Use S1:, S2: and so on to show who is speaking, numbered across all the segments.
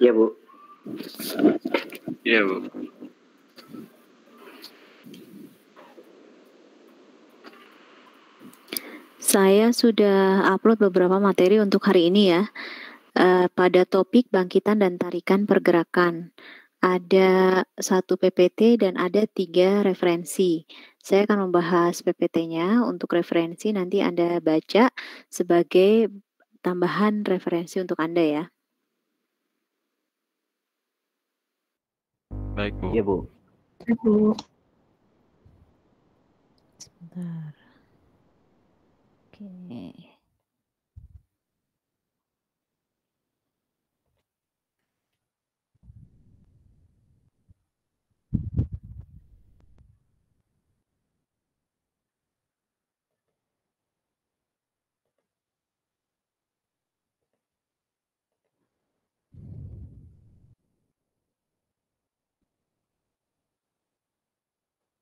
S1: Iya, Bu.
S2: Iya, Bu.
S3: Saya sudah upload beberapa materi untuk hari ini ya. Pada topik bangkitan dan tarikan pergerakan. Ada 1 PPT dan ada 3 referensi. Saya akan membahas PPT-nya. Untuk referensi nanti Anda baca sebagai tambahan referensi untuk Anda ya.
S2: Baik, Bu.
S1: Iya, Bu.
S3: Sebentar. Oke.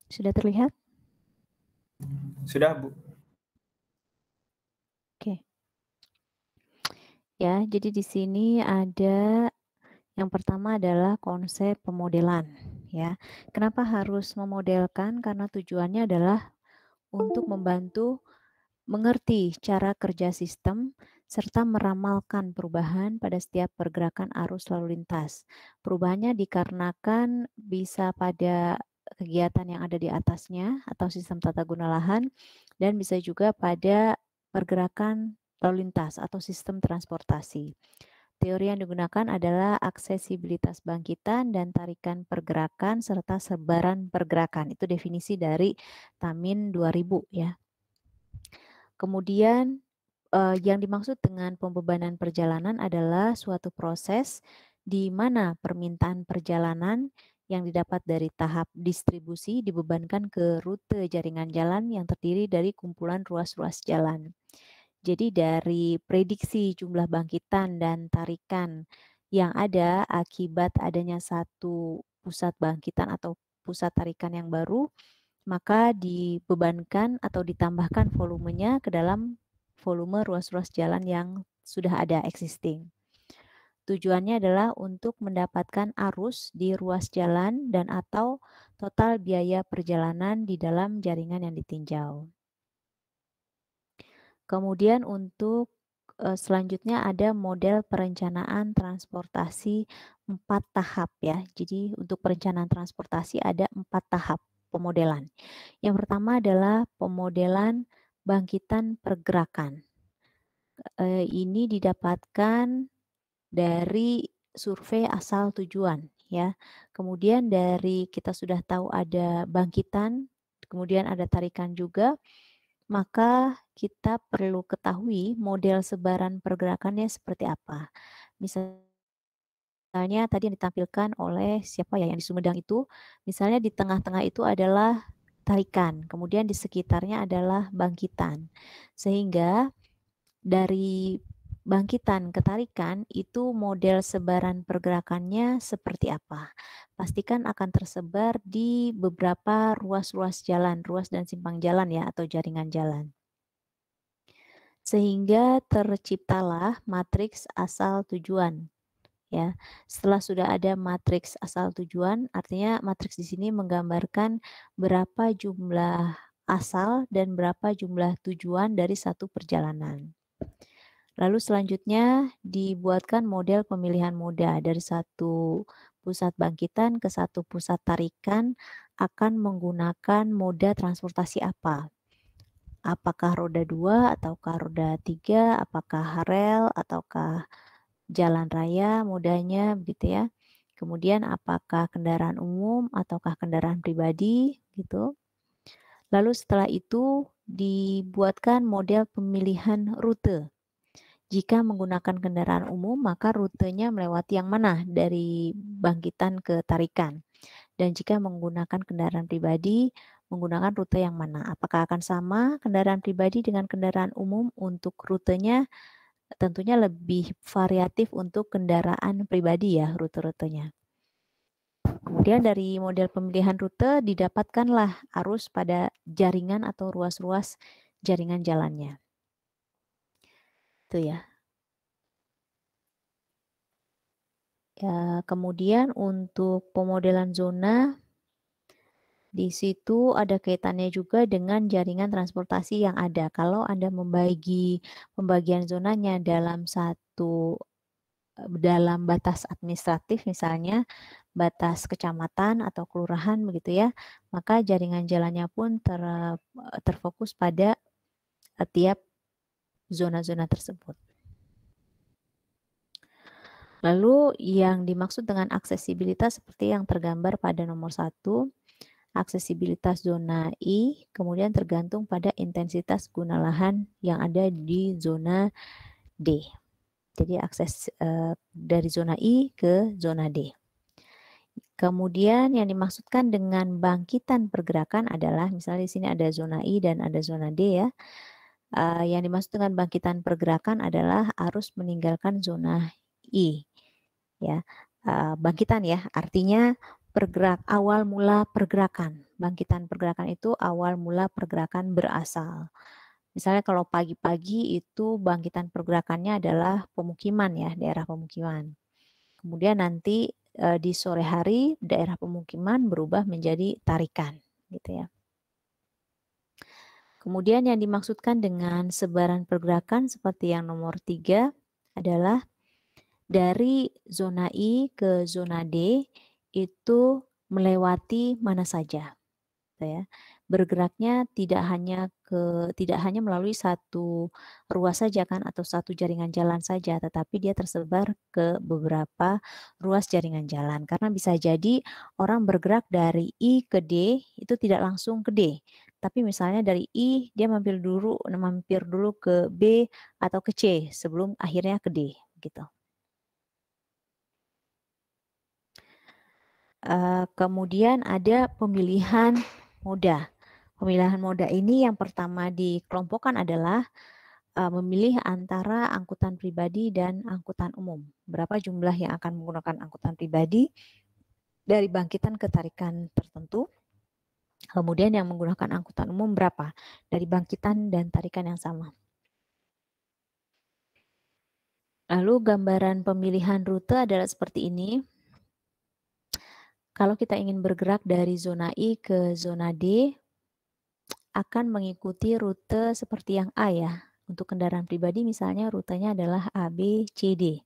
S3: Sudah terlihat?
S4: Sudah, Bu.
S3: Oke. Ya, jadi di sini ada yang pertama adalah konsep pemodelan ya. Kenapa harus memodelkan? Karena tujuannya adalah untuk membantu mengerti cara kerja sistem serta meramalkan perubahan pada setiap pergerakan arus lalu lintas. Perubahannya dikarenakan bisa pada kegiatan yang ada di atasnya atau sistem tata guna lahan dan bisa juga pada pergerakan lalu lintas atau sistem transportasi. Teori yang digunakan adalah aksesibilitas bangkitan dan tarikan pergerakan serta sebaran pergerakan. Itu definisi dari Tamin 2000 ya. Kemudian yang dimaksud dengan pembebanan perjalanan adalah suatu proses di mana permintaan perjalanan yang didapat dari tahap distribusi dibebankan ke rute jaringan jalan yang terdiri dari kumpulan ruas-ruas jalan. Jadi dari prediksi jumlah bangkitan dan tarikan yang ada akibat adanya satu pusat bangkitan atau pusat tarikan yang baru, maka dibebankan atau ditambahkan volumenya ke dalam volume ruas-ruas jalan yang sudah ada existing. Tujuannya adalah untuk mendapatkan arus di ruas jalan dan atau total biaya perjalanan di dalam jaringan yang ditinjau. Kemudian untuk selanjutnya ada model perencanaan transportasi 4 tahap ya. Jadi untuk perencanaan transportasi ada 4 tahap pemodelan. Yang pertama adalah pemodelan bangkitan pergerakan. Ini didapatkan dari survei asal tujuan ya. Kemudian dari kita sudah tahu ada bangkitan, kemudian ada tarikan juga. Maka kita perlu ketahui model sebaran pergerakannya seperti apa. Misalnya tadi yang ditampilkan oleh siapa ya yang di Sumedang itu, misalnya di tengah-tengah itu adalah tarikan, kemudian di sekitarnya adalah bangkitan. Sehingga dari bangkitan ke tarikan itu model sebaran pergerakannya seperti apa. Pastikan akan tersebar di beberapa ruas-ruas jalan, ruas dan simpang jalan ya atau jaringan jalan. Sehingga terciptalah matriks asal tujuan. Ya, setelah sudah ada matriks asal tujuan, artinya matriks di sini menggambarkan berapa jumlah asal dan berapa jumlah tujuan dari satu perjalanan. Lalu selanjutnya dibuatkan model pemilihan moda dari satu pusat bangkitan ke satu pusat tarikan akan menggunakan moda transportasi apa? Apakah roda 2 ataukah roda 3, apakah rel ataukah jalan raya modanya begitu ya. Kemudian apakah kendaraan umum ataukah kendaraan pribadi gitu. Lalu setelah itu dibuatkan model pemilihan rute. Jika menggunakan kendaraan umum, maka rutenya melewati yang mana dari bangkitan ke tarikan. Dan jika menggunakan kendaraan pribadi, menggunakan rute yang mana? Apakah akan sama kendaraan pribadi dengan kendaraan umum untuk rutenya? Tentunya lebih variatif untuk kendaraan pribadi ya rute-rutenya. Kemudian dari model pemilihan rute didapatkanlah arus pada jaringan atau ruas-ruas jaringan jalannya. Itu ya. Ya, kemudian untuk pemodelan zona, di situ ada kaitannya juga dengan jaringan transportasi yang ada. Kalau Anda membagi pembagian zonanya dalam dalam batas administratif, misalnya batas kecamatan atau kelurahan begitu ya, maka jaringan jalannya pun terfokus pada tiap zona-zona tersebut. Lalu yang dimaksud dengan aksesibilitas seperti yang tergambar pada nomor 1, aksesibilitas zona I, kemudian tergantung pada intensitas guna lahan yang ada di zona D. Jadi akses dari zona I ke zona D. Kemudian yang dimaksudkan dengan bangkitan pergerakan adalah, misalnya di sini ada zona I dan ada zona D ya. Yang dimaksud dengan bangkitan pergerakan adalah arus meninggalkan zona I. Ya, bangkitan ya, artinya awal mula pergerakan. Bangkitan pergerakan itu awal mula pergerakan berasal. Misalnya kalau pagi-pagi itu bangkitan pergerakannya adalah pemukiman ya, daerah pemukiman. Kemudian nanti di sore hari daerah pemukiman berubah menjadi tarikan, gitu ya. Kemudian yang dimaksudkan dengan sebaran pergerakan seperti yang nomor 3 adalah dari zona I ke zona D itu melewati mana saja, gitu ya. Bergeraknya tidak hanya melalui satu ruas saja kan, atau satu jaringan jalan saja, tetapi dia tersebar ke beberapa ruas jaringan jalan. Karena bisa jadi orang bergerak dari I ke D itu tidak langsung ke D, tapi misalnya dari I dia mampir dulu ke B atau ke C sebelum akhirnya ke D, gitu. Kemudian ada pemilihan moda. Pemilihan moda ini yang pertama dikelompokkan adalah memilih antara angkutan pribadi dan angkutan umum. Berapa jumlah yang akan menggunakan angkutan pribadi dari bangkitan ke tarikan tertentu. Kemudian yang menggunakan angkutan umum berapa dari bangkitan dan tarikan yang sama. Lalu gambaran pemilihan rute adalah seperti ini. Kalau kita ingin bergerak dari zona I ke zona D, akan mengikuti rute seperti yang A ya. Untuk kendaraan pribadi misalnya rutenya adalah A, B, C, D.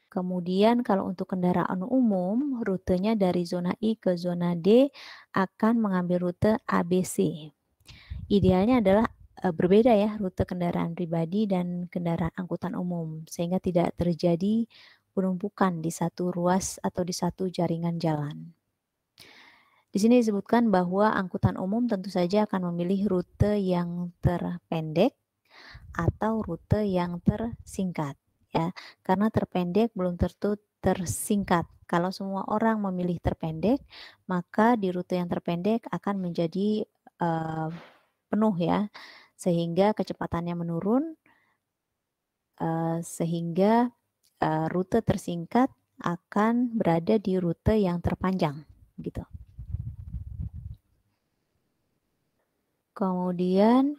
S3: Kemudian kalau untuk kendaraan umum, rutenya dari zona I ke zona D akan mengambil rute ABC. Idealnya adalah berbeda ya rute kendaraan pribadi dan kendaraan angkutan umum, sehingga tidak terjadi penumpukan di satu ruas atau di satu jaringan jalan. Di sini disebutkan bahwa angkutan umum tentu saja akan memilih rute yang terpendek atau rute yang tersingkat ya. Karena terpendek belum tentu tersingkat. Kalau semua orang memilih terpendek, maka di rute yang terpendek akan menjadi penuh ya. Sehingga kecepatannya menurun, sehingga rute tersingkat akan berada di rute yang terpanjang gitu. Kemudian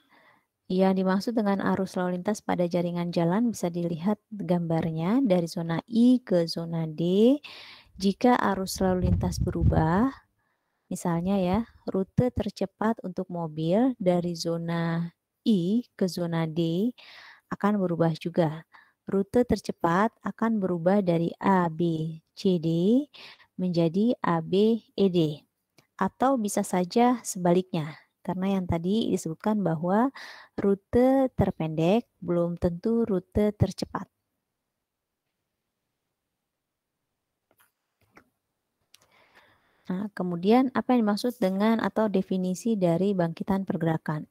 S3: yang dimaksud dengan arus lalu lintas pada jaringan jalan bisa dilihat gambarnya dari zona I ke zona D. Jika arus lalu lintas berubah, misalnya ya, rute tercepat untuk mobil dari zona I ke zona D akan berubah juga. Rute tercepat akan berubah dari A, B, C, D menjadi A, B, E, D. Atau bisa saja sebaliknya. Karena yang tadi disebutkan bahwa rute terpendek belum tentu rute tercepat. Nah, kemudian apa yang dimaksud dengan atau definisi dari bangkitan pergerakan?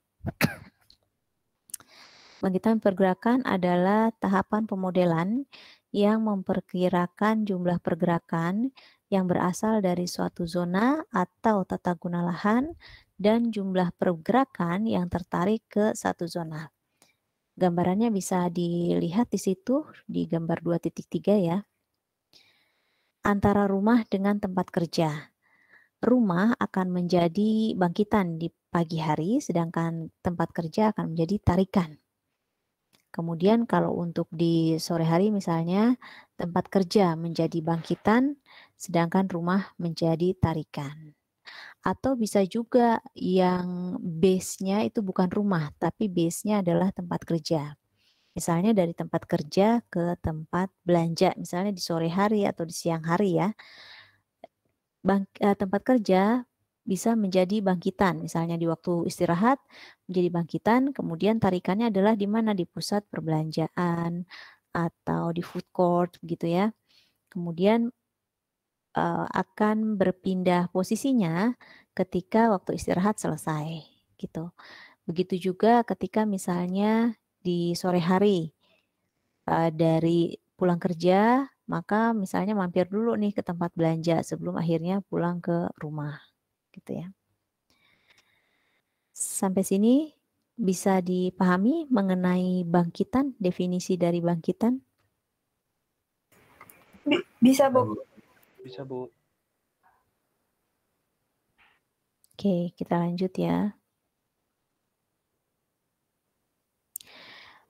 S3: Bangkitan pergerakan adalah tahapan pemodelan yang memperkirakan jumlah pergerakan yang berasal dari suatu zona atau tata guna lahan dan jumlah pergerakan yang tertarik ke satu zona. Gambarannya bisa dilihat di situ di gambar 2.3 ya. Antara rumah dengan tempat kerja. Rumah akan menjadi bangkitan di pagi hari, sedangkan tempat kerja akan menjadi tarikan. Kemudian kalau untuk di sore hari misalnya, tempat kerja menjadi bangkitan, sedangkan rumah menjadi tarikan. Atau bisa juga yang base-nya itu bukan rumah, tapi base-nya adalah tempat kerja. Misalnya dari tempat kerja ke tempat belanja, misalnya di sore hari atau di siang hari ya. Tempat kerja bisa menjadi bangkitan, misalnya di waktu istirahat menjadi bangkitan, kemudian tarikannya adalah di mana? Di pusat perbelanjaan atau di food court gitu ya. Kemudian akan berpindah posisinya ketika waktu istirahat selesai gitu. Begitu juga ketika misalnya di sore hari dari pulang kerja, maka misalnya mampir dulu nih ke tempat belanja sebelum akhirnya pulang ke rumah gitu ya. Sampai sini bisa dipahami mengenai bangkitan, definisi dari bangkitan?
S1: Bisa, Bu.
S2: Bisa, Bu.
S3: Oke, kita lanjut ya.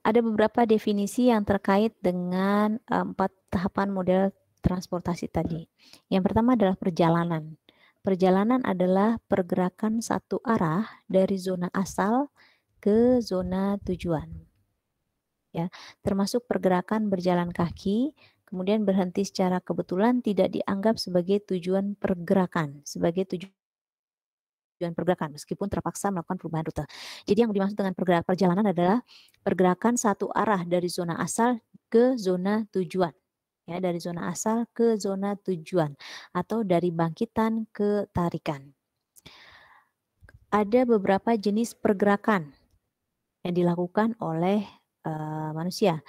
S3: Ada beberapa definisi yang terkait dengan 4 tahapan model transportasi tadi. Yang pertama adalah perjalanan. Perjalanan adalah pergerakan satu arah dari zona asal ke zona tujuan. Ya, termasuk pergerakan berjalan kaki, kemudian berhenti secara kebetulan tidak dianggap sebagai tujuan pergerakan, meskipun terpaksa melakukan perubahan rute. Jadi yang dimaksud dengan perjalanan adalah pergerakan satu arah dari zona asal ke zona tujuan. Ya, dari zona asal ke zona tujuan atau dari bangkitan ke tarikan. Ada beberapa jenis pergerakan yang dilakukan oleh manusia.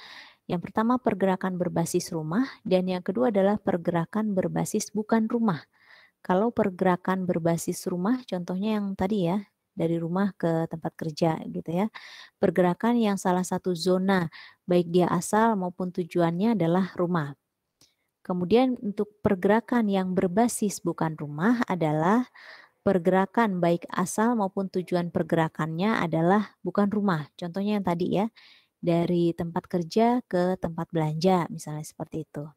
S3: Yang pertama pergerakan berbasis rumah dan yang kedua adalah pergerakan berbasis bukan rumah. Kalau pergerakan berbasis rumah, contohnya yang tadi ya, dari rumah ke tempat kerja gitu ya. Pergerakan yang salah satu zona, baik dia asal maupun tujuannya adalah rumah. Kemudian untuk pergerakan yang berbasis bukan rumah adalah pergerakan baik asal maupun tujuan pergerakannya adalah bukan rumah. Contohnya yang tadi ya, dari tempat kerja ke tempat belanja, misalnya seperti itu.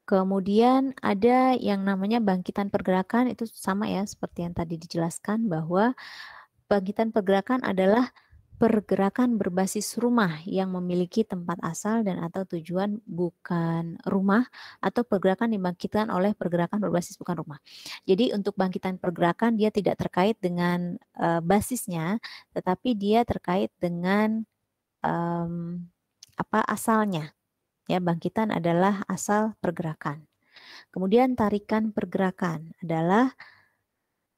S3: Kemudian ada yang namanya bangkitan pergerakan, itu sama ya seperti yang tadi dijelaskan bahwa bangkitan pergerakan adalah pergerakan berbasis rumah yang memiliki tempat asal dan atau tujuan bukan rumah atau pergerakan dibangkitkan oleh pergerakan berbasis bukan rumah. Jadi untuk bangkitan pergerakan dia tidak terkait dengan basisnya, tetapi dia terkait dengan asalnya. Ya, bangkitan adalah asal pergerakan. Kemudian tarikan pergerakan adalah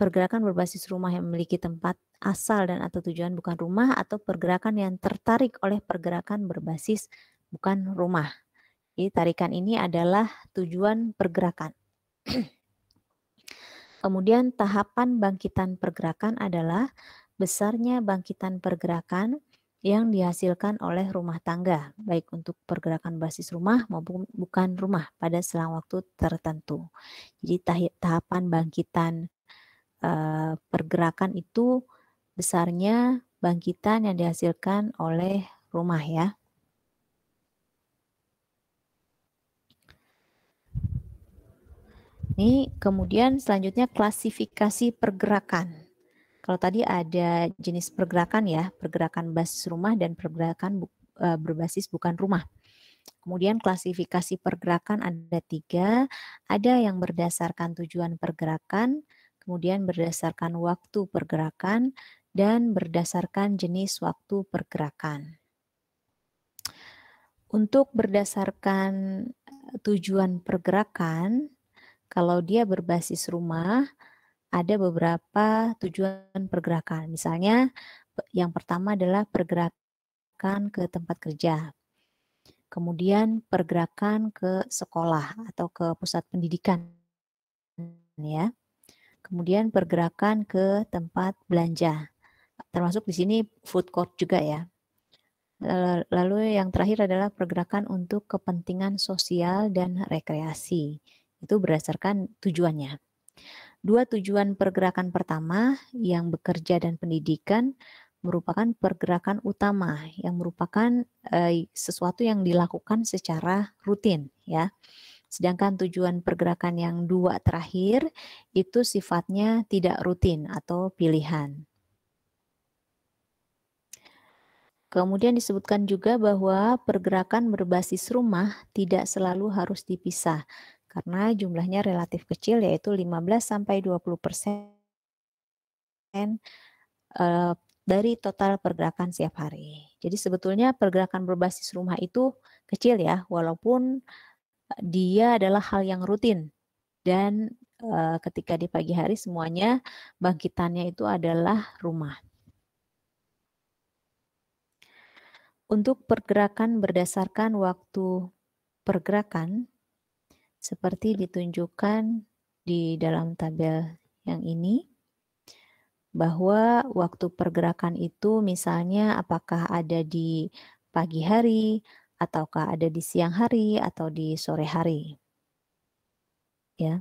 S3: pergerakan berbasis rumah yang memiliki tempat asal dan atau tujuan bukan rumah atau pergerakan yang tertarik oleh pergerakan berbasis bukan rumah. Jadi tarikan ini adalah tujuan pergerakan. Kemudian tahapan bangkitan pergerakan adalah besarnya bangkitan pergerakan yang dihasilkan oleh rumah tangga, baik untuk pergerakan basis rumah maupun bukan rumah pada selang waktu tertentu. Jadi tahapan bangkitan pergerakan itu besarnya bangkitan yang dihasilkan oleh rumah ya. Ini kemudian selanjutnya klasifikasi pergerakan. Kalau tadi ada jenis pergerakan ya, pergerakan basis rumah dan pergerakan berbasis bukan rumah. Kemudian klasifikasi pergerakan ada 3, ada yang berdasarkan tujuan pergerakan, kemudian berdasarkan waktu pergerakan, dan berdasarkan jenis waktu pergerakan. Untuk berdasarkan tujuan pergerakan, kalau dia berbasis rumah, ada beberapa tujuan pergerakan. Misalnya yang pertama adalah pergerakan ke tempat kerja. Kemudian pergerakan ke sekolah atau ke pusat pendidikan ya. Kemudian pergerakan ke tempat belanja. Termasuk di sini food court juga ya. Lalu yang terakhir adalah pergerakan untuk kepentingan sosial dan rekreasi. Itu berdasarkan tujuannya. 2 tujuan pergerakan pertama yang bekerja dan pendidikan merupakan pergerakan utama yang merupakan sesuatu yang dilakukan secara rutin ya. Sedangkan tujuan pergerakan yang 2 terakhir itu sifatnya tidak rutin atau pilihan. Kemudian disebutkan juga bahwa pergerakan berbasis rumah tidak selalu harus dipisah karena jumlahnya relatif kecil yaitu 15-20% dari total pergerakan setiap hari. Jadi sebetulnya pergerakan berbasis rumah itu kecil ya, walaupun dia adalah hal yang rutin dan ketika di pagi hari semuanya bangkitannya itu adalah rumah. Untuk pergerakan berdasarkan waktu pergerakan seperti ditunjukkan di dalam tabel yang ini, bahwa waktu pergerakan itu misalnya apakah ada di pagi hari, ataukah ada di siang hari, atau di sore hari. Ya.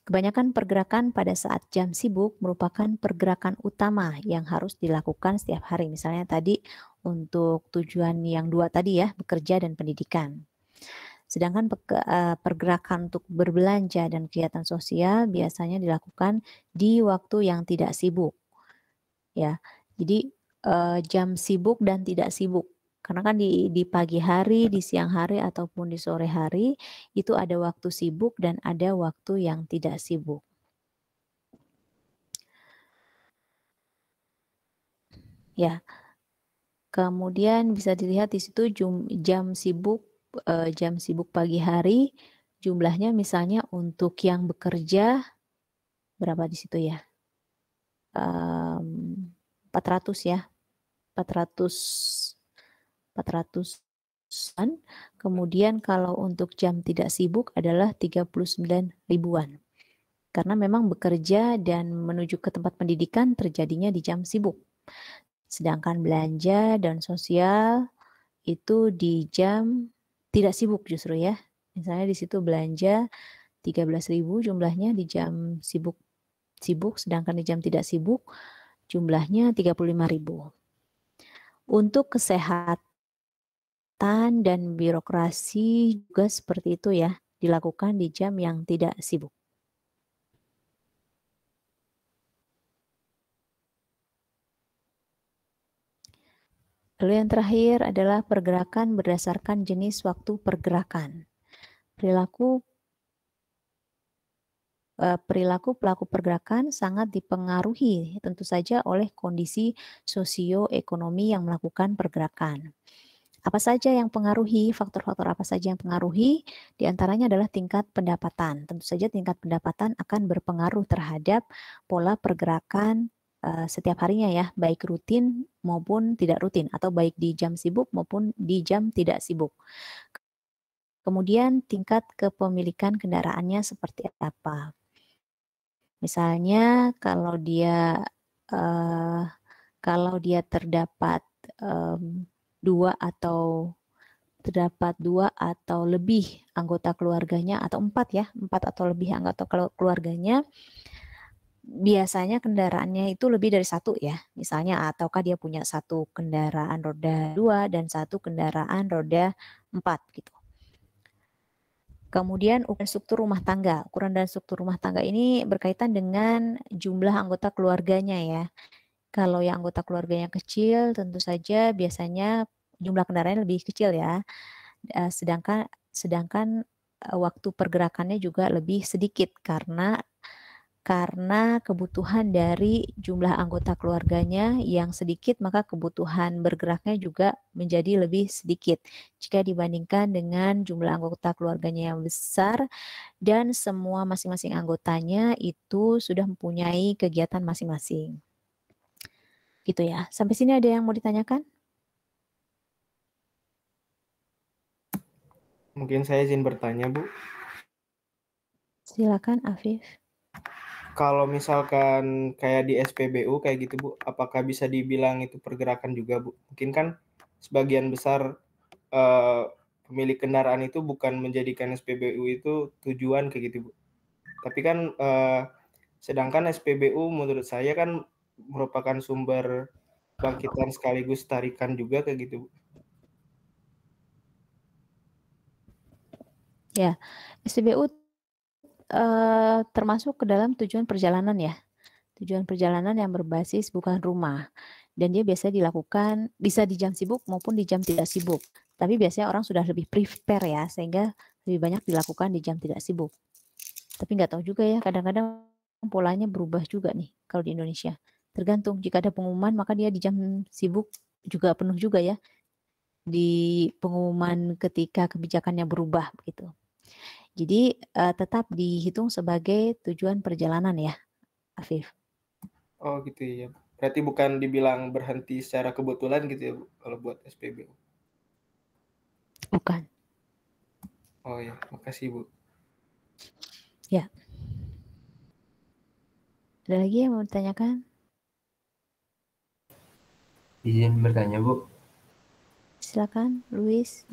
S3: Kebanyakan pergerakan pada saat jam sibuk merupakan pergerakan utama yang harus dilakukan setiap hari. Misalnya tadi untuk tujuan yang 2 tadi ya, bekerja dan pendidikan. Sedangkan pergerakan untuk berbelanja dan kegiatan sosial biasanya dilakukan di waktu yang tidak sibuk. Ya, jadi jam sibuk dan tidak sibuk. Karena kan di pagi hari, di siang hari, ataupun di sore hari, itu ada waktu sibuk dan ada waktu yang tidak sibuk. Ya, kemudian bisa dilihat di situ jam sibuk pagi hari, jumlahnya misalnya untuk yang bekerja, berapa di situ ya? 400 ya, 400-an. Kemudian kalau untuk jam tidak sibuk adalah 39 ribuan. Karena memang bekerja dan menuju ke tempat pendidikan terjadinya di jam sibuk. Sedangkan belanja dan sosial itu di jam tidak sibuk justru ya. Misalnya di situ belanja 13.000 jumlahnya di jam sibuk, sedangkan di jam tidak sibuk jumlahnya 35.000. Untuk kesehatan dan birokrasi juga seperti itu ya, dilakukan di jam yang tidak sibuk. Lalu yang terakhir adalah pergerakan berdasarkan jenis waktu pergerakan. Perilaku pelaku pergerakan sangat dipengaruhi tentu saja oleh kondisi sosioekonomi yang melakukan pergerakan. Apa saja yang pengaruhi, faktor-faktor apa saja yang pengaruhi? Di antaranya adalah tingkat pendapatan. Tentu saja tingkat pendapatan akan berpengaruh terhadap pola pergerakan setiap harinya ya, baik rutin maupun tidak rutin, atau baik di jam sibuk maupun di jam tidak sibuk. Kemudian tingkat kepemilikan kendaraannya seperti apa? Misalnya kalau dia terdapat dua atau lebih anggota keluarganya, atau 4 atau lebih anggota keluarganya, biasanya kendaraannya itu lebih dari 1 ya. Misalnya ataukah dia punya 1 kendaraan roda 2 dan 1 kendaraan roda 4 gitu. Kemudian ukuran struktur rumah tangga. Ukuran dan struktur rumah tangga ini berkaitan dengan jumlah anggota keluarganya ya. Kalau yang anggota keluarganya kecil, tentu saja biasanya jumlah kendaraannya lebih kecil ya. Sedangkan waktu pergerakannya juga lebih sedikit karena kebutuhan dari jumlah anggota keluarganya yang sedikit, maka kebutuhan bergeraknya juga menjadi lebih sedikit jika dibandingkan dengan jumlah anggota keluarganya yang besar dan semua masing-masing anggotanya itu sudah mempunyai kegiatan masing-masing. Gitu ya. Sampai sini ada yang mau ditanyakan?
S4: Mungkin saya izin bertanya, Bu.
S3: Silakan, Afif.
S4: Kalau misalkan kayak di SPBU kayak gitu, Bu, apakah bisa dibilang itu pergerakan juga, Bu? Mungkin kan sebagian besar pemilik kendaraan itu bukan menjadikan SPBU itu tujuan kayak gitu, Bu. Tapi kan sedangkan SPBU menurut saya kan merupakan sumber bangkitan sekaligus tarikan juga kayak gitu, Bu?
S3: Ya, SPBU termasuk ke dalam tujuan perjalanan ya. Tujuan perjalanan yang berbasis bukan rumah. Dan dia biasa dilakukan bisa di jam sibuk maupun di jam tidak sibuk. Tapi biasanya orang sudah lebih prepare ya, sehingga lebih banyak dilakukan di jam tidak sibuk. Tapi nggak tahu juga ya, kadang-kadang polanya berubah juga nih kalau di Indonesia. Tergantung, jika ada pengumuman maka dia di jam sibuk juga penuh juga ya. Di pengumuman ketika kebijakannya berubah begitu. Jadi tetap dihitung sebagai tujuan perjalanan ya, Afif.
S4: Oh gitu ya. Berarti bukan dibilang berhenti secara kebetulan gitu ya, Bu, kalau buat SPBU.
S3: Bukan.
S4: Oh ya, makasih Bu.
S3: Ya. Ada lagi yang mau ditanyakan?
S1: Izin bertanya Bu.
S3: Silakan, Luis.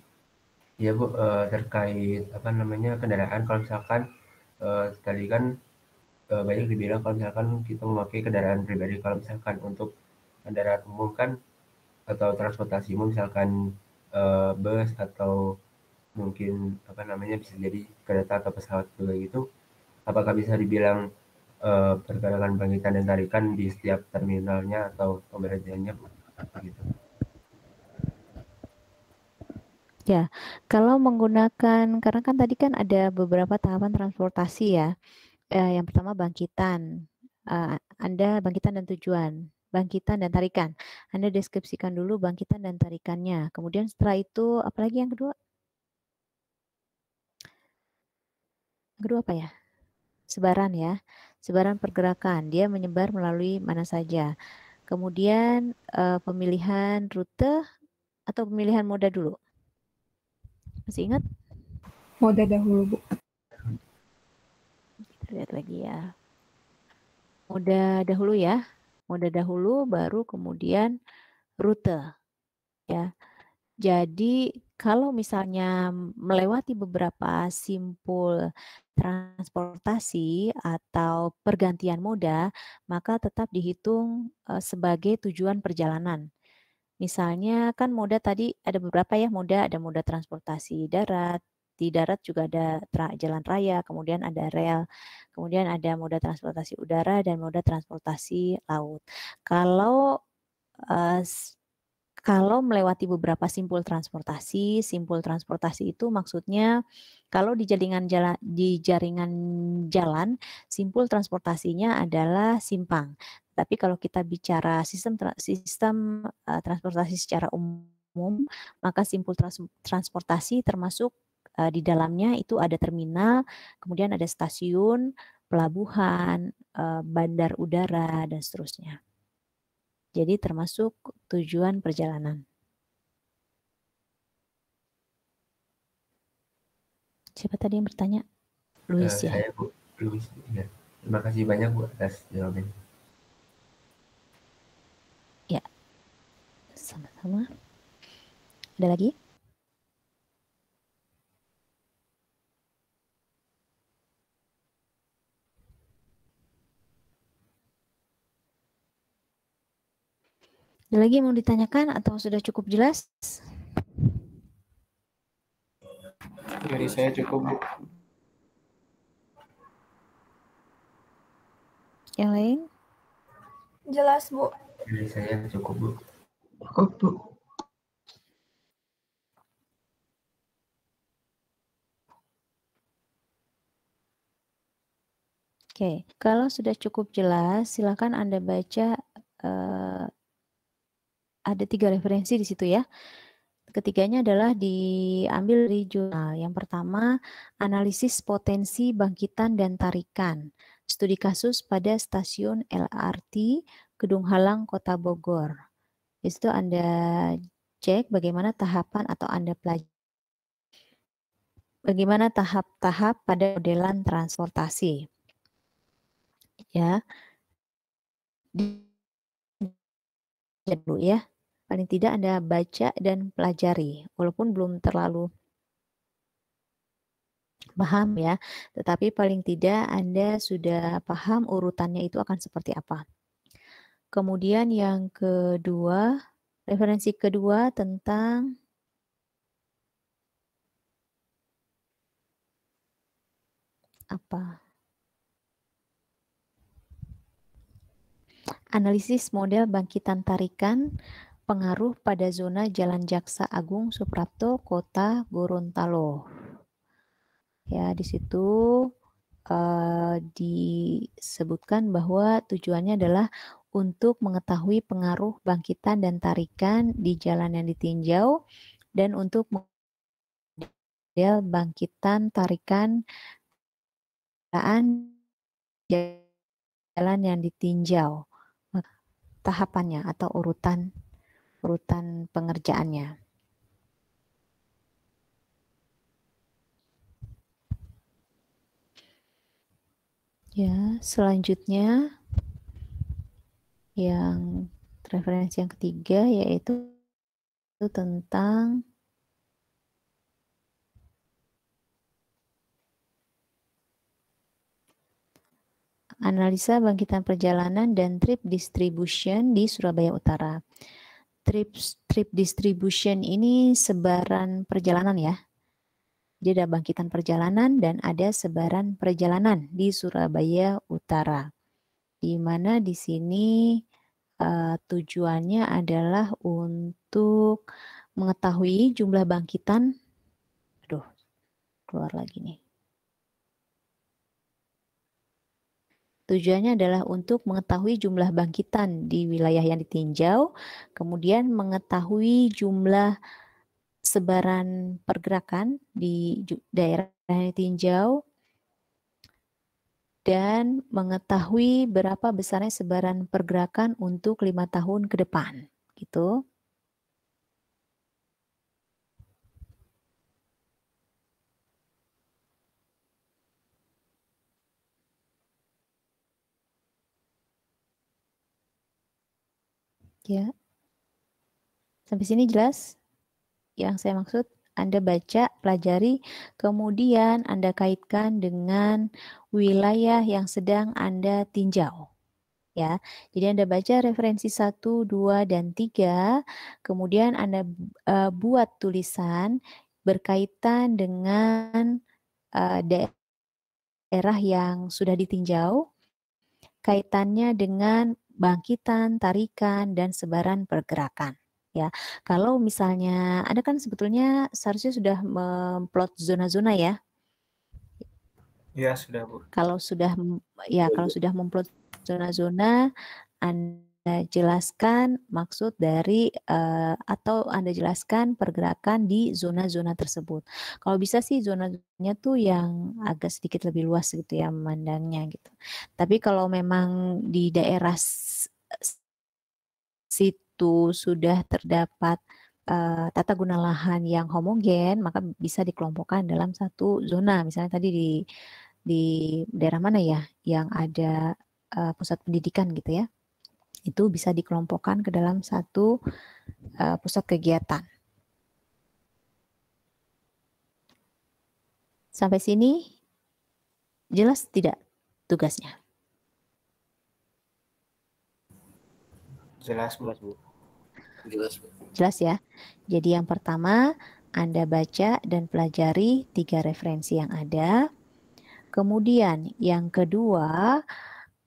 S1: Ya Bu, terkait apa namanya kendaraan, kalau misalkan tadi kan banyak dibilang kalau misalkan kita memakai kendaraan pribadi, kalau misalkan untuk kendaraan umum kan atau transportasi umum misalkan bus atau mungkin apa namanya bisa jadi kereta atau pesawat juga gitu, apakah bisa dibilang pergerakan bangkitan dan tarikan di setiap terminalnya atau pemberhentiannya Bu? Gitu.
S3: Ya, kalau menggunakan, karena kan tadi kan ada beberapa tahapan transportasi ya. Yang pertama bangkitan, Anda bangkitan dan tujuan, bangkitan dan tarikan. Anda deskripsikan dulu bangkitan dan tarikannya. Kemudian setelah itu, apalagi yang kedua? Yang kedua apa ya? Sebaran ya, sebaran pergerakan. Dia menyebar melalui mana saja. Kemudian pemilihan rute atau pemilihan moda dulu. Masih ingat?
S5: Moda dahulu, Bu.
S3: Kita lihat lagi ya. Moda dahulu ya. Moda dahulu baru kemudian rute ya. Jadi kalau misalnya melewati beberapa simpul transportasi atau pergantian moda, maka tetap dihitung sebagai tujuan perjalanan. Misalnya kan moda tadi ada beberapa ya moda, ada moda transportasi darat, di darat juga ada jalan raya, kemudian ada rel, kemudian ada moda transportasi udara dan moda transportasi laut. Kalau melewati beberapa simpul transportasi itu maksudnya kalau di jaringan jalan, simpul transportasinya adalah simpang. Tapi kalau kita bicara sistem transportasi secara umum, maka simpul transportasi termasuk di dalamnya itu ada terminal, kemudian ada stasiun, pelabuhan, bandar udara, dan seterusnya. Jadi termasuk tujuan perjalanan. Siapa tadi yang bertanya? Luis ya?
S1: Saya Bu, Luis. Ya. Terima kasih banyak Bu atas jawabannya.
S3: Ya, sama-sama. Ada lagi? Ada lagi yang mau ditanyakan atau sudah cukup jelas?
S4: Dari saya cukup Bu.
S3: Yang lain?
S5: Jelas, Bu.
S1: Dari saya cukup Bu. Cukup Bu.
S3: Oke, kalau sudah cukup jelas, silakan Anda baca ada 3 referensi di situ ya. Ketiganya adalah diambil dari jurnal. Yang pertama, analisis potensi bangkitan dan tarikan. Studi kasus pada stasiun LRT Gedung Halang, Kota Bogor. Di situ Anda cek bagaimana tahapan atau Anda pelajari bagaimana tahap-tahap pada modelan transportasi. Ya. Dulu ya. Paling tidak Anda baca dan pelajari, walaupun belum terlalu paham ya, tetapi paling tidak Anda sudah paham urutannya itu akan seperti apa. Kemudian yang kedua, referensi kedua tentang apa? Analisis model bangkitan tarikan pengaruh pada zona Jalan Jaksa Agung Suprapto, Kota Gorontalo. Ya, di situ disebutkan bahwa tujuannya adalah untuk mengetahui pengaruh bangkitan dan tarikan di jalan yang ditinjau dan untuk model bangkitan tarikan jalan yang ditinjau, tahapannya atau urutan pengerjaannya. Ya, selanjutnya yang referensi yang ketiga yaitu tentang analisa bangkitan perjalanan dan trip distribution di Surabaya Utara. Trip distribution ini sebaran perjalanan ya. Jadi ada bangkitan perjalanan dan ada sebaran perjalanan di Surabaya Utara. Di mana di sini tujuannya adalah untuk mengetahui jumlah bangkitan. Aduh, keluar lagi nih. Tujuannya adalah untuk mengetahui jumlah bangkitan di wilayah yang ditinjau, kemudian mengetahui jumlah sebaran pergerakan di daerah yang ditinjau, dan mengetahui berapa besarnya sebaran pergerakan untuk 5 tahun ke depan. Gitu. Ya. Sampai sini jelas? Yang saya maksud, Anda baca, pelajari, kemudian Anda kaitkan dengan wilayah yang sedang Anda tinjau. Ya, jadi Anda baca referensi 1, 2, dan 3, kemudian Anda buat tulisan berkaitan dengan daerah yang sudah ditinjau, kaitannya dengan bangkitan, tarikan, dan sebaran pergerakan. Ya, kalau misalnya Anda kan sebetulnya seharusnya sudah memplot zona-zona ya.
S4: Ya, sudah, Bu.
S3: Kalau sudah memplot zona-zona, Anda jelaskan maksud dari atau Anda jelaskan pergerakan di zona-zona tersebut. Kalau bisa sih zonanya tuh yang agak sedikit lebih luas gitu ya memandangnya gitu. Tapi kalau memang di daerah situ sudah terdapat tata guna lahan yang homogen, maka bisa dikelompokkan dalam satu zona. Misalnya tadi di daerah mana ya yang ada pusat pendidikan gitu ya, itu bisa dikelompokkan ke dalam satu pusat kegiatan. Sampai sini jelas tidak tugasnya?
S4: Jelas, Bu.
S3: Jelas ya. Jadi yang pertama, Anda baca dan pelajari 3 referensi yang ada. Kemudian yang kedua,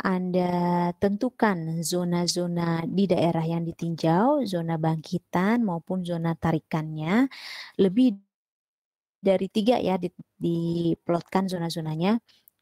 S3: Anda tentukan zona-zona di daerah yang ditinjau, zona bangkitan maupun zona tarikannya. Lebih dari 3 ya diplotkan zona-zonanya.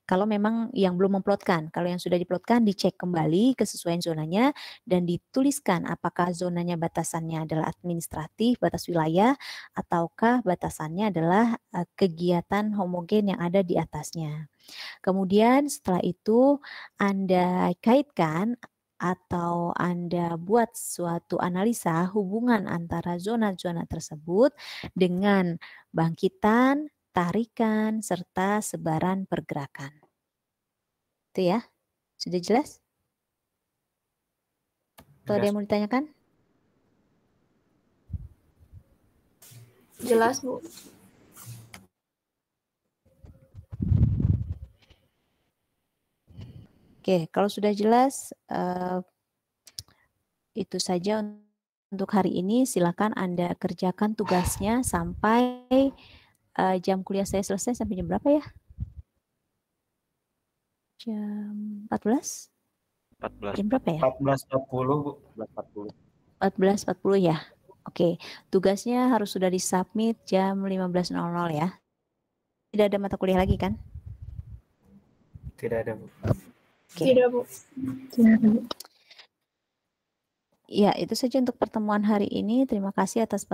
S3: Kalau memang yang belum memplotkan, kalau yang sudah diplotkan dicek kembali kesesuaian zonanya dan dituliskan apakah zonanya batasannya adalah administratif, batas wilayah, ataukah batasannya adalah kegiatan homogen yang ada di atasnya. Kemudian setelah itu Anda kaitkan atau Anda buat suatu analisa hubungan antara zona-zona tersebut dengan bangkitan, tarikan, serta sebaran pergerakan. Itu ya, sudah jelas? Atau ada yang mau ditanyakan?
S5: Jelas, Bu.
S3: Oke, kalau sudah jelas, itu saja untuk hari ini. Silakan Anda kerjakan tugasnya sampai jam kuliah saya selesai sampai jam berapa ya? Jam 14?
S2: 14.
S3: Jam berapa ya?
S4: 14.40 Bu.
S2: 14.40.
S3: 14.40 ya. Oke, tugasnya harus sudah disubmit jam 15.00 ya. Tidak ada mata kuliah lagi kan?
S4: Tidak ada Bu.
S3: Oke.
S5: Tidak, Bu. Tidak, Bu.
S3: Ya, itu saja untuk pertemuan hari ini. Terima kasih atas